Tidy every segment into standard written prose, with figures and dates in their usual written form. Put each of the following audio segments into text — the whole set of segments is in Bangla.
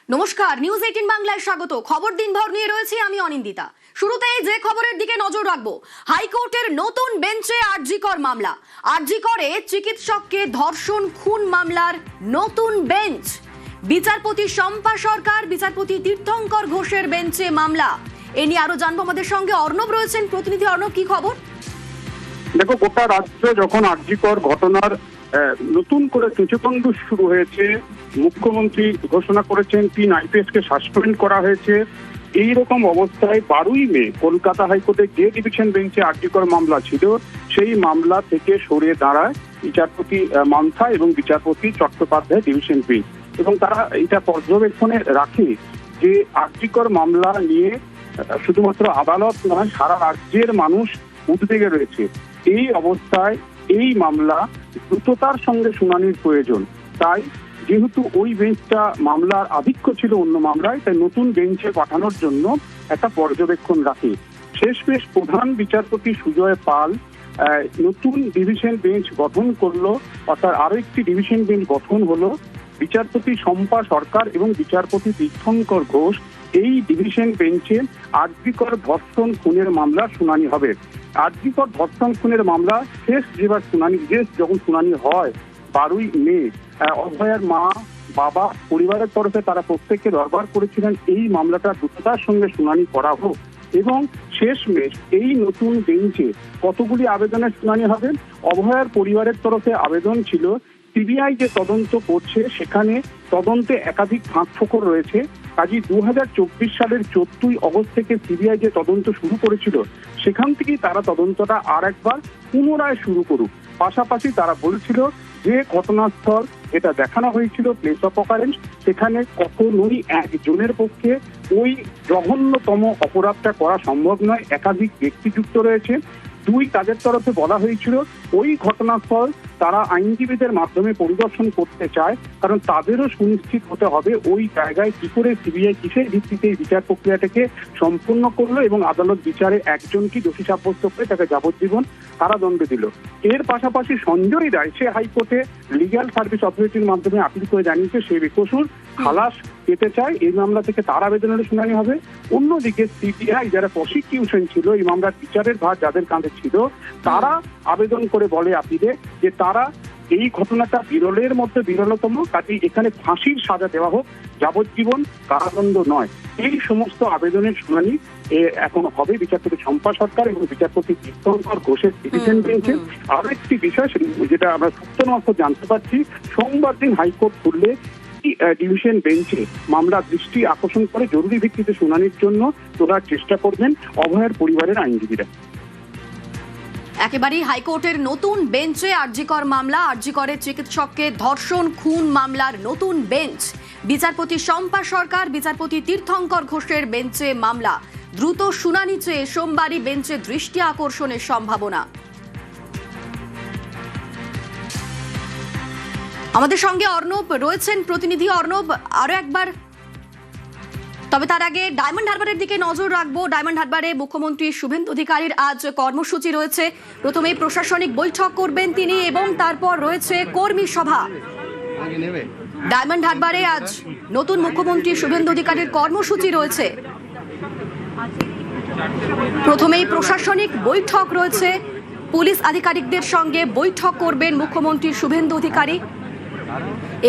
নমস্কার, নিউজ 18 বাংলায় স্বাগত। খবর দিনভর নিয়ে রয়েছি আমি অনিন্দিতা। শুরুতেই যে খবরের দিকে নজর রাখবো, হাইকোর্টের নতুন বেঞ্চে আরজিকর মামলা। আরজিকরে চিকিৎসককে ধর্ষণ খুন মামলার নতুন বেঞ্চ। বিচারপতি শম্পা সরকার, বিচারপতি তীর্থঙ্কর ঘোষের বেঞ্চে মামলা। এ নিয়ে আরো জানবো, আমাদের সঙ্গে অর্ণব রয়েছেন। প্রতিনিধি অর্ণব, কি খবর? দেখো, গোটা রাজ্যে যখন আরজিকর ঘটনার নতুন করে কিছুকন্দ শুরু হয়েছে, মুখ্যমন্ত্রী ঘোষণা করেছেন 3 IPS কে সাসপেন্ড করা হয়েছে। এই রকম অবস্থায় 12ই মে কলকাতা হাইকোর্টে যে ডিভিশন বেঞ্চে আরজিকর মামলা ছিল, সেই মামলা থেকে সরে দাঁড়ায় বিচারপতি মান্থা এবং বিচারপতি চট্টোপাধ্যায় ডিভিশন বেঞ্চ, এবং তারা এটা পর্যবেক্ষণে রাখে যে আরজিকর মামলা নিয়ে শুধুমাত্র আদালত নয়, সারা রাজ্যের মানুষ উদ্বেগে রয়েছে। এই অবস্থায় এই মামলা দ্রুততার সঙ্গে শুনানির প্রয়োজন। তাই যেহেতু ওই বেঞ্চটা মামলার আধিক্য ছিল অন্য মামলায়, তাই নতুন বেঞ্চে পাঠানোর জন্য একটা পর্যবেক্ষণ রাখে। শেষমেশ প্রধান বিচারপতি সুজয় পাল নতুন ডিভিশন বেঞ্চ গঠন করলো, অর্থাৎ আরো একটি ডিভিশন বেঞ্চ গঠন হলো। বিচারপতি শম্পা সরকার এবং বিচারপতি তীর্থঙ্কর ঘোষ এই ডিভিশন বেঞ্চে আরজিকর ধর্ষণ খুনের মামলা শুনানি হবে। আরজিকর ধর্ষণ খুনের মামলা যখন শুনানি হয় 12ই মে, অভয়ার মা বাবা পরিবারের তরফে তারা প্রত্যেককে দরবার করেছিলেন এই মামলাটা দ্রুততার সঙ্গে শুনানি করা হোক, এবং শেষমেশ এই নতুন বেঞ্চে কতগুলি আবেদনের শুনানি হবে। অভয়ার পরিবারের তরফে আবেদন ছিল সিবিআই যে তদন্ত করছে সেখানে তদন্তে একাধিক ফাঁকফোকর রয়েছে। কাজী 2024 সালের 14ই অগস্ট থেকে সিবিআই যে তদন্ত শুরু করেছিল, সেখান থেকেই তারা তদন্তটা আর একবার পুনরায় শুরু করুক। পাশাপাশি তারা বলছিল যে ঘটনাস্থল এটা দেখানো হয়েছিল প্লেস অফ অকারেন্স, সেখানে কখনোই একজনের পক্ষে ওই জঘন্যতম অপরাধটা করা সম্ভব নয়, একাধিক ব্যক্তি যুক্ত রয়েছে। 2 কাজের তরফে বলা হয়েছিল ওই ঘটনাস্থল তারা আইনজীবীদের মাধ্যমে পরিদর্শন করতে চায়, কারণ তাদেরও সুনিশ্চিত হতে হবে ওই জায়গায় কি করে সিবিআই কিসের ভিত্তিতে এই বিচার প্রক্রিয়াটাকে সম্পূর্ণ করলো, এবং আদালত বিচারে একজনকে দোষী সাব্যস্ত করে তাকে যাবজ্জীবন কারাদণ্ড দিল। এর পাশাপাশি সঞ্জয় রায় সে হাইকোর্টে লিগ্যাল সার্ভিস অথরিটির মাধ্যমে আপিল করে জানিয়েছে সে বেকসুর, খালাস পেতে চায়। এই মামলা থেকে তার আবেদনের শুনানি হবে। অন্যদিকে সিবিআই যারা প্রসিকিউশন ছিল, এই মামলার বিচারের ভার যাদের কাঁধে ছিল, তারা আবেদন করে বলে আপিলে যে তারা এই ঘটনাটা বিরলের মধ্যে বিরলতম, কাজে এখানে ফাঁসির সাজা দেওয়া হোক, যাবজ্জীবন কারাদণ্ড নয়। এই সমস্ত আবেদনের শুনানি এখন হবে বিচারপতি শম্পা সরকার এবং বিচারপতি তীর্থঙ্কর ঘোষের ডিভিশন বেঞ্চে। আরো একটি বিষয় যেটা আমরা সূত্র মারফত জানতে পারছি, সোমবার দিন হাইকোর্ট খুললে ডিভিশন বেঞ্চে মামলা দৃষ্টি আকর্ষণ করে জরুরি ভিত্তিতে শুনানির জন্য তোলার চেষ্টা করবেন অভয়ের পরিবারের আইনজীবীরা। একেবারেই হাইকোর্টের নতুন বেঞ্চে আরজিকর মামলা, আরজিকরের চিকিৎসককে ধর্ষণ খুন মামলার নতুন বেঞ্চ। বিচারপতি শম্পা সরকার, বিচারপতি তীর্থঙ্কর ঘোষের বেঞ্চে মামলা। দ্রুত শুনানি চেয়ে সোমবারই বেঞ্চে দৃষ্টি আকর্ষণের সম্ভাবনা। আমাদের সঙ্গে অর্ণব রয়েছেন, প্রতিনিধি অর্ণব আরো একবার। তবে তার আগে ডায়মন্ড হারবারের দিকে নজর রাখবো। ডায়মন্ড হারবারে মুখ্যমন্ত্রী শুভেন্দু অধিকারীর আজ কর্মসূচি রয়েছে। প্রথমে প্রশাসনিক বৈঠক করবেন তিনি, এবং তারপর রয়েছে কর্মী সভা। ডায়মন্ড হারবারে আজ নতুন মুখ্যমন্ত্রী শুভেন্দু অধিকারীর কর্মসূচি রয়েছে। প্রথমেই প্রশাসনিক বৈঠক রয়েছে, পুলিশ আধিকারিকদের সঙ্গে বৈঠক করবেন মুখ্যমন্ত্রী শুভেন্দু অধিকারী,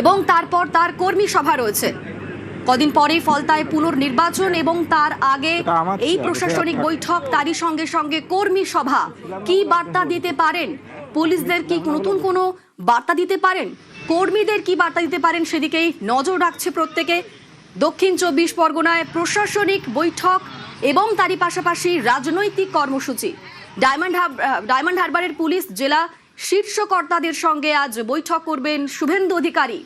এবং তারপর তার কর্মী সভা রয়েছে। কদিন পরেই ফলতায় পুনর্নির্বাচন, এবং তার আগে এই প্রশাসনিক বৈঠক, তারই সঙ্গে সঙ্গে কর্মী সভা। কি বার্তা দিতে পারেন? পুলিশদের কি নতুন কোনো বার্তা দিতে পারেন? কর্মীদের কি বার্তা দিতে পারেন? সেদিকেই নজর রাখছে প্রত্যেকে। দক্ষিণ 24 পরগনায় প্রশাসনিক বৈঠক এবং তারই পাশাপাশি রাজনৈতিক কর্মসূচি। ডায়মন্ড হারবারের পুলিশ জেলা শীর্ষ কর্তাদের সঙ্গে আজ বৈঠক করবেন শুভেন্দু অধিকারী।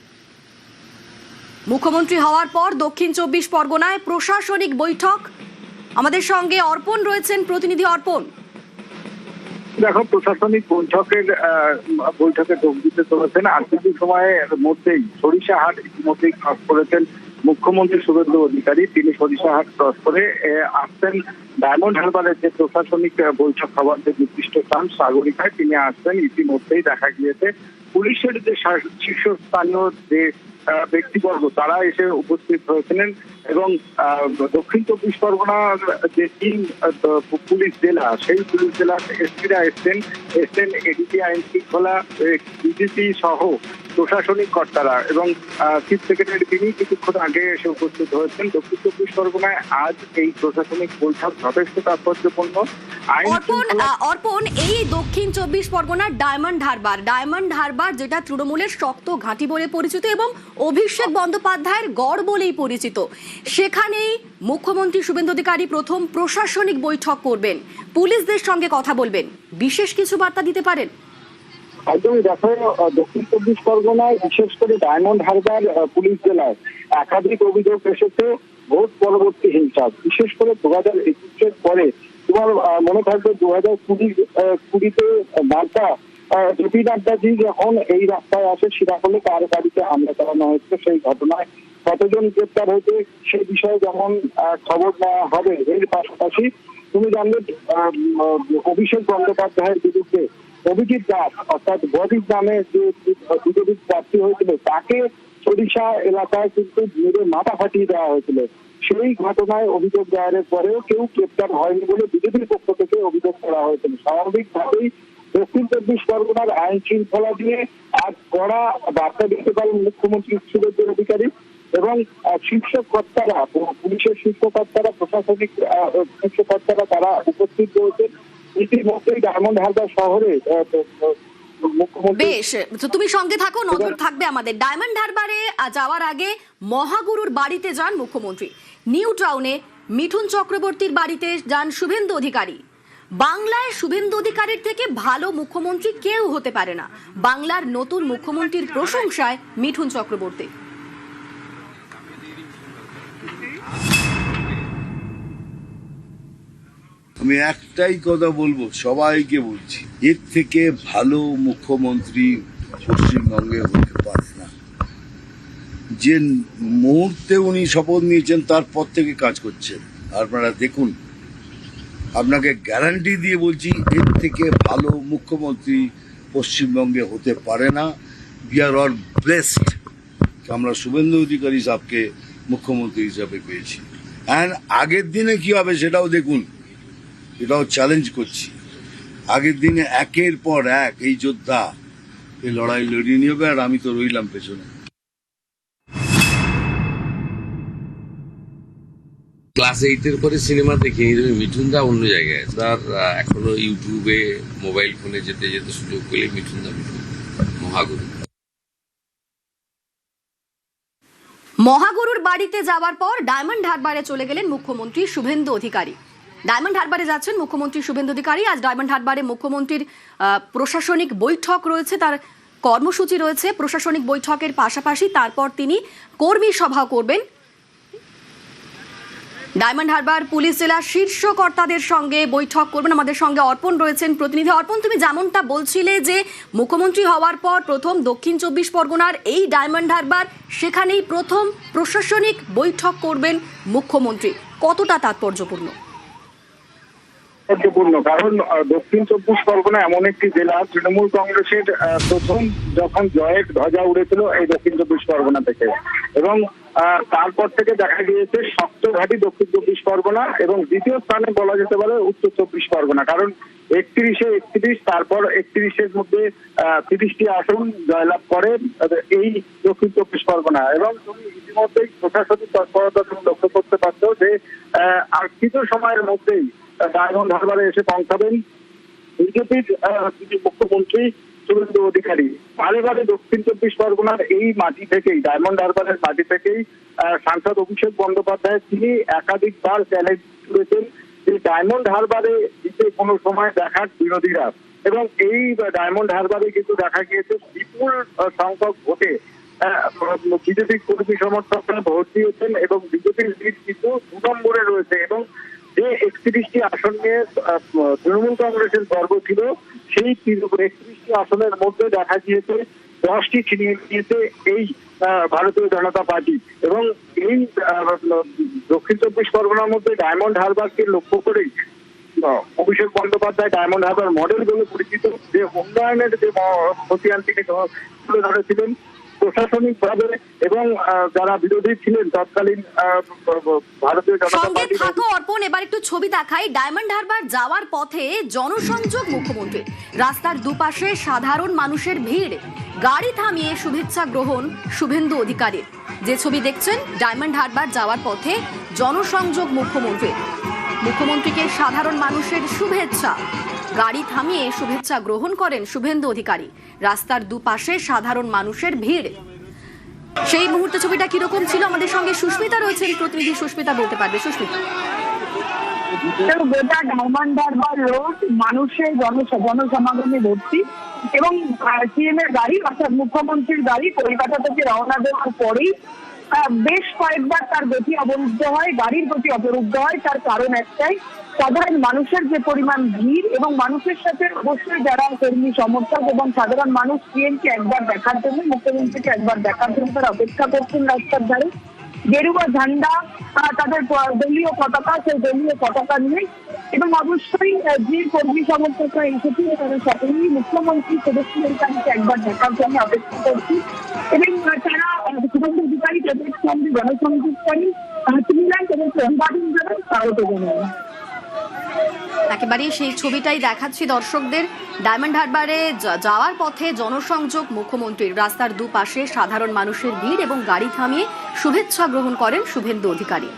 মুখ্যমন্ত্রী হওয়ার পর দক্ষিণ 24 পরগনায় প্রশাসনিক বৈঠক। আমাদের সঙ্গে অর্পণ রয়েছেন, প্রতিনিধি অর্পণ। দেখো, প্রশাসনিক বৈঠকে যোগ দিতে চলেছেন আর কিছু সময়ের মধ্যেই সরিষাহাট ইতিমধ্যেই ক্রস করেছেন মুখ্যমন্ত্রী শুভেন্দু অধিকারী। তিনি সরিষাহাট ক্রস করে আসছেন ডায়মন্ড হারবারের যে প্রশাসনিক বৈঠক হওয়ার যে নির্দিষ্ট স্থান সাগরিকায় তিনি আসছেন। ইতিমধ্যেই দেখা গিয়েছে পুলিশের যে শীর্ষস্থানীয় যে ব্যক্তিবর্গ তারা এসে উপস্থিত হয়েছিলেন এবং দক্ষিণ 24 পরগনার যে তিন পুলিশ জেলা, সেই পুলিশ জেলার এসপিরা এসছেন এডিজি আইন শৃঙ্খলা, ডিজিপি সহ প্রশাসনিক কর্তারা এবং চিফ সেক্রেটারি তিনি কিছুক্ষণ আগে এসে উপস্থিত হয়েছেন। দক্ষিণ 24 পরগনায় আজ এই প্রশাসনিক বৈঠক যথেষ্ট তাৎপর্যপূর্ণ। অর্পণ, এই দক্ষিণ 24 পরগনার ডায়মন্ড হারবার যেটা তৃণমূলের শক্ত ঘাঁটি বলে পরিচিত এবং অভিষেক বন্দ্যোপাধ্যায়ের গড় বলেই পরিচিত, সেখানেই মুখ্যমন্ত্রী শুভেন্দু অধিকারী প্রথম প্রশাসনিক বৈঠক করবেন, পুলিশদের সঙ্গে কথা বলবেন, বিশেষ কিছু বার্তা দিতে পারেন? একদমই, দেখো, দক্ষিণ 24 পরগনায় বিশেষ করে ডায়মন্ড হারবার পুলিশ জেলায় একাধিক অভিযোগ এসেছে ভোট পরবর্তী হিংসা, বিশেষ করে 2021-এর পরে। তোমার মনে থাকবে 2020-তে নাড্ডা, জেপি নাড্ডাজি যখন এই রাস্তায় আসে সিরাকলে কার গাড়িতে হামলা চালানো হয়েছে, সেই ঘটনায় কতজন গ্রেপ্তার হয়েছে সেই বিষয়ে যেমন খবর নেওয়া হবে, এর পাশাপাশি তুমি জানলে অভিষেক বন্দ্যোপাধ্যায়ের বিরুদ্ধে অভিজিৎ দাস অর্থাৎ বদিক নামে যে বিজেপি প্রার্থী হয়েছিল তাকে সরিষা এলাকায় কিন্তু মেরে মাথা ফাটিয়ে দেওয়া হয়েছিল। সেই ঘটনায় অভিযোগ দায়েরের পরেও কেউ গ্রেপ্তার হয়নি বলে বিজেপির পক্ষ থেকে অভিযোগ করা হয়েছিল। স্বাভাবিকভাবেই দক্ষিণ 24 পরগনার আইন শৃঙ্খলা দিয়ে আজ কড়া বার্তা দিতে পারেন মুখ্যমন্ত্রী শুভেন্দু অধিকারী এবং শীর্ষ কর্তারা, পুলিশের শীর্ষ কর্তারা, প্রশাসনিক শীর্ষ কর্তারা তারা উপস্থিত রয়েছেন। ইতিমধ্যেই ডায়মন্ড হারবার শহরে বেশ, তুমি সঙ্গে থাকো, নজর থাকবে আমাদের। ডায়মন্ড হারবারে যাওয়ার আগে মহাগুরুর বাড়িতে যান মুখ্যমন্ত্রী, নিউ টাউনে মিঠুন চক্রবর্তীর বাড়িতে যান শুভেন্দু অধিকারী। বাংলায় শুভেন্দু অধিকারীর থেকে ভালো মুখ্যমন্ত্রী কেউ হতে পারে না, বাংলার নতুন মুখ্যমন্ত্রীর প্রশংসায় মিঠুন চক্রবর্তী। আমি একটাই কথা বলবো, সবাইকে বলছি, এর থেকে ভালো মুখ্যমন্ত্রী পশ্চিমবঙ্গে হতে পারে না। যে মুহূর্তে উনি শপথ নিয়েছেন তারপর থেকে কাজ করছেন, আপনারা দেখুন, আপনাকে গ্যারান্টি দিয়ে বলছি এর থেকে ভালো মুখ্যমন্ত্রী পশ্চিমবঙ্গে হতে পারে না। উই আর অল ব্লেসড, আমরা শুভেন্দু অধিকারী সাহেবকে মুখ্যমন্ত্রী হিসাবে পেয়েছি। অ্যান্ড আগের দিনে কি হবে সেটাও দেখুন, এটাও চ্যালেঞ্জ করছি। আগের দিনে একের পর এক এই যোদ্ধা এই লড়াই লড়িয়ে নিয়ে হবে, আর আমি তো রইলাম পেছনে। ক্লাস 8-এর পরে সিনেমা দেখিনি, তবে মিঠুনদা অন্য জায়গায় তার এখনো ইউটিউবে মোবাইল ফোনে যেতে যেতে সুযোগ পেলে মিঠুনদা মহাগুরুর বাড়িতে যাওয়ার পর ডায়মন্ড হারবারে চলে গেলেন মুখ্যমন্ত্রী শুভেন্দু অধিকারী। ডায়মন্ড হারবারে যাচ্ছেন মুখ্যমন্ত্রী শুভেন্দু অধিকারী। আজ ডায়মন্ড হারবারে মুখ্যমন্ত্রীর প্রশাসনিক বৈঠক রয়েছে, তার কর্মসূচি রয়েছে। প্রশাসনিক বৈঠকের পাশাপাশি তারপর তিনি কর্মী সভা করবেন। ডায়মন্ড হারবার পুলিশ জেলার শীর্ষ কর্তাদের সঙ্গে বৈঠক করবেন। আমাদের সঙ্গে অর্পণ রয়েছেন প্রতিনিধি। অর্পণ, তুমি যেমনটা বলছিলে যে মুখ্যমন্ত্রী হওয়ার পর প্রথম দক্ষিণ 24 পরগনার এই ডায়মন্ড হারবার, সেখানেই প্রথম প্রশাসনিক বৈঠক করবেন মুখ্যমন্ত্রী, কতটা তাৎপর্যপূর্ণ? কারণ দক্ষিণ 24 পরগনা এমন একটি জেলা, তৃণমূল কংগ্রেসের প্রথম যখন জয়ের ধ্বজা উড়েছিল এই দক্ষিণ 24 পরগনা থেকে, এবং তারপর থেকে দেখা গিয়েছে শক্ত ঘাঁটি দক্ষিণ 24 পরগনা এবং দ্বিতীয় স্থানে বলা যেতে পারে উত্তর 24 পরগনা। কারণ 31-এ 31, তারপর 31-এর মধ্যে 30টি আসন জয়লাভ করে এই দক্ষিণ 24 পরগনা। এবং তুমি ইতিমধ্যেই প্রশাসনিক তৎপরতা তুমি লক্ষ্য করতে পারছো যে আর কিছু সময়ের মধ্যেই ডায়মন্ড হারবারে এসে পৌঁছাবেন বিজেপির মুখ্যমন্ত্রী শুভেন্দু অধিকারী। বারে বারে দক্ষিণ 24 পরগনার এই মাটি থেকেই, ডায়মন্ড হারবারের মাটি থেকেই সাংসদ অভিষেক বন্দ্যোপাধ্যায় তিনি একাধিকবার চ্যালেঞ্জ করেছেন যে ডায়মন্ড হারবারে জিতে কোনো সময় দেখার বিরোধীরা, এবং এই ডায়মন্ড হারবারে কিন্তু দেখা গিয়েছে বিপুল সংখ্যক ভোটে বিজেপির কর্মী সমর্থকরা ভোট দিয়েছেন এবং বিজেপির লিড কিন্তু 2 নম্বরে রয়েছে। এবং যে 31টি আসন নিয়ে তৃণমূল কংগ্রেসের গর্ব ছিল, সেই 31টি আসনের মধ্যে দেখা গিয়েছে 10টি ছিনিয়ে নিয়েছে এই ভারতীয় জনতা পার্টি। এবং এই দক্ষিণ 24 পরগনার মধ্যে ডায়মন্ড হারবারকে লক্ষ্য করেই অভিষেক বন্দ্যোপাধ্যায় ডায়মন্ড হারবার মডেল বলে পরিচিত, যে উন্নয়নের যে খতিয়ান তিনি তুলে ধরেছিলেন প্রশাসনিকভাবে এবং যারা বিরোধী ছিলেন তৎকালীন ভারতীয় জনতা সঙ্গে পার্টি থাকো অর্পণ, এবার একটু ছবি দেখাই। ডায়মন্ড হারবার যাওয়ার পথে জনসংযোগ মুখ্যমন্ত্রী, রাস্তার দুপাশে সাধারণ মানুষের ভিড়, গাড়ি থামিয়ে শুভেচ্ছা গ্রহণ শুভেন্দু অধিকারীর। যে ছবি দেখছেন, ডায়মন্ড হারবার যাওয়ার পথে জনসংযোগ মুখ্যমন্ত্রীকে সাধারণ মানুষের শুভেচ্ছা, গাড়ি থামিয়ে শুভেচ্ছা গ্রহণ করেন শুভেন্দু অধিকারী। রাস্তার দুপাশে সাধারণ মানুষের ভিড়। সেই মুহূর্তে ছবিটা কিরকম ছিল, আমাদের সঙ্গে সুস্মিতা রয়েছেন, প্রতিনিধি সুস্মিতা বলতে পারবে। সুস্মিতা, গোটা ডায়মন্ড হারবার রোড মানুষের জনসমাগমে ভর্তি এবং সিএম এর গাড়ি অর্থাৎ মুখ্যমন্ত্রীর গাড়ি কলকাতা থেকে রওনা দেওয়ার পরেই বেশ কয়েকবার তার গতি অবরুদ্ধ হয়, গাড়ির গতি অবরুদ্ধ হয়। তার কারণ একটাই, সাধারণ মানুষের যে পরিমাণ ভিড় এবং মানুষের সাথে অবশ্যই যারা কর্মী সমর্থক এবং সাধারণ মানুষ সিএমকে একবার দেখার জন্য, মুখ্যমন্ত্রীকে একবার দেখার জন্য তারা অপেক্ষা করছেন রাস্তার ধারে। গেরুয়া ঝান্ডা, তাদের দলীয় পতাকা, সেই দলীয় পতাকা নিয়ে এবং অবশ্যই যে কর্মী সমর্থকরা এসেছে তারা সকলেই মুখ্যমন্ত্রী শুভেন্দু অধিকারীকে একবার দেখার জন্য অপেক্ষা করছি এবং তারা শুভেন্দু অধিকারী তাদের সঙ্গে জনসংযোগকারী তুমিলাম তাদেরকে অভিবাদন জানান, স্বাগত জানান। একেবারে সেই ছবিটাই দেখাচ্ছি দর্শকদের। ডায়মন্ড হারবারে যাওয়ার পথে জনসংযোগ মুখ্যমন্ত্রীর, রাস্তার দুপাশে সাধারণ মানুষের ভিড় এবং গাড়ি থামিয়ে শুভেচ্ছা গ্রহণ করেন শুভেন্দু অধিকারী।